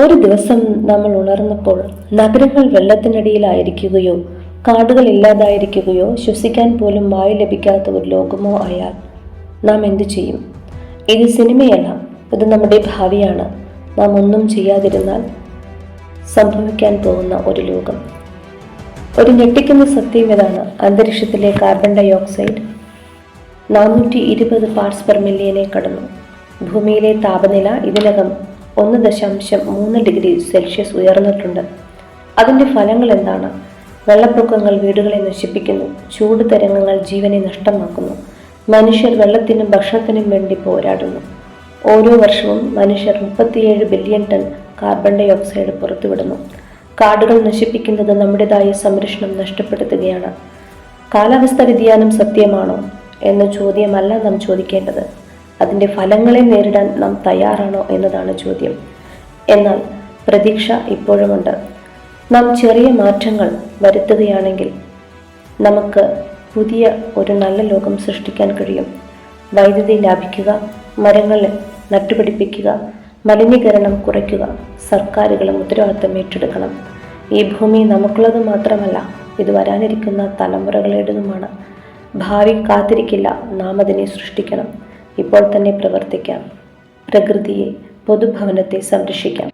ഒരു ദിവസം നമ്മൾ ഉണർന്നപ്പോൾ നഗരങ്ങൾ വെള്ളത്തിനടിയിലായിരിക്കുകയോ കാടുകൾ ഇല്ലാതായിരിക്കുകയോ ശ്വസിക്കാൻ പോലും വായു ലഭിക്കാത്ത ഒരു ലോകമോ ആയാൽ നാം എന്തു ചെയ്യും? ഇത് സിനിമയല്ല, ഇത് നമ്മുടെ ഭാവിയാണ്. നാം ഒന്നും ചെയ്യാതിരുന്നാൽ സംഭവിക്കാൻ പോകുന്ന ഒരു ലോകം. ഒരു ഞെട്ടിക്കുന്ന സത്യം ഇതാണ്: അന്തരീക്ഷത്തിലെ carbon dioxide 420 parts per മില്യനെ കടന്നു. ഭൂമിയിലെ താപനില ഇതിനകം 1.3 ഡിഗ്രി സെൽഷ്യസ് ഉയർന്നിട്ടുണ്ട്. അതിൻ്റെ ഫലങ്ങൾ എന്താണ്? വെള്ളപ്പൊക്കങ്ങൾ വീടുകളെ നശിപ്പിക്കുന്നു. ചൂട് തരംഗങ്ങൾ ജീവനെ നഷ്ടമാക്കുന്നു. മനുഷ്യർ വെള്ളത്തിനും ഭക്ഷണത്തിനും വേണ്ടി പോരാടുന്നു. ഓരോ വർഷവും മനുഷ്യർ 37 billion ton carbon dioxide പുറത്തുവിടുന്നു. കാടുകൾ നശിപ്പിക്കുന്നത് നമ്മുടേതായ സംരക്ഷണം നഷ്ടപ്പെടുത്തുകയാണ്. കാലാവസ്ഥാ വ്യതിയാനം സത്യമാണോ എന്ന ചോദ്യമല്ല നാം ചോദിക്കേണ്ടത്. അതിൻ്റെ ഫലങ്ങളെ നേരിടാൻ നാം തയ്യാറാണോ എന്നതാണ് ചോദ്യം. എന്നാൽ പ്രതീക്ഷ ഇപ്പോഴുമുണ്ട്. നാം ചെറിയ മാറ്റങ്ങൾ വരുത്തുകയാണെങ്കിൽ നമുക്ക് പുതിയ ഒരു നല്ല ലോകം സൃഷ്ടിക്കാൻ കഴിയും. വൈദ്യുതി ലാഭിക്കുക, മരങ്ങൾ നട്ടുപിടിപ്പിക്കുക, മലിനീകരണം കുറയ്ക്കുക. സർക്കാരുകളും ഉത്തരവാദിത്തം ഏറ്റെടുക്കണം. ഈ ഭൂമി നമുക്കുള്ളത് മാത്രമല്ല, ഇത് വരാനിരിക്കുന്ന തലമുറകളുടേതുമാണ്. ഭാവി കാത്തിരിക്കില്ല, നാം അതിനെ സൃഷ്ടിക്കണം. ഇപ്പോൾ തന്നെ പ്രവർത്തിക്കാം. പ്രകൃതിയെ, പൊതുഭവനത്തെ സംരക്ഷിക്കാം.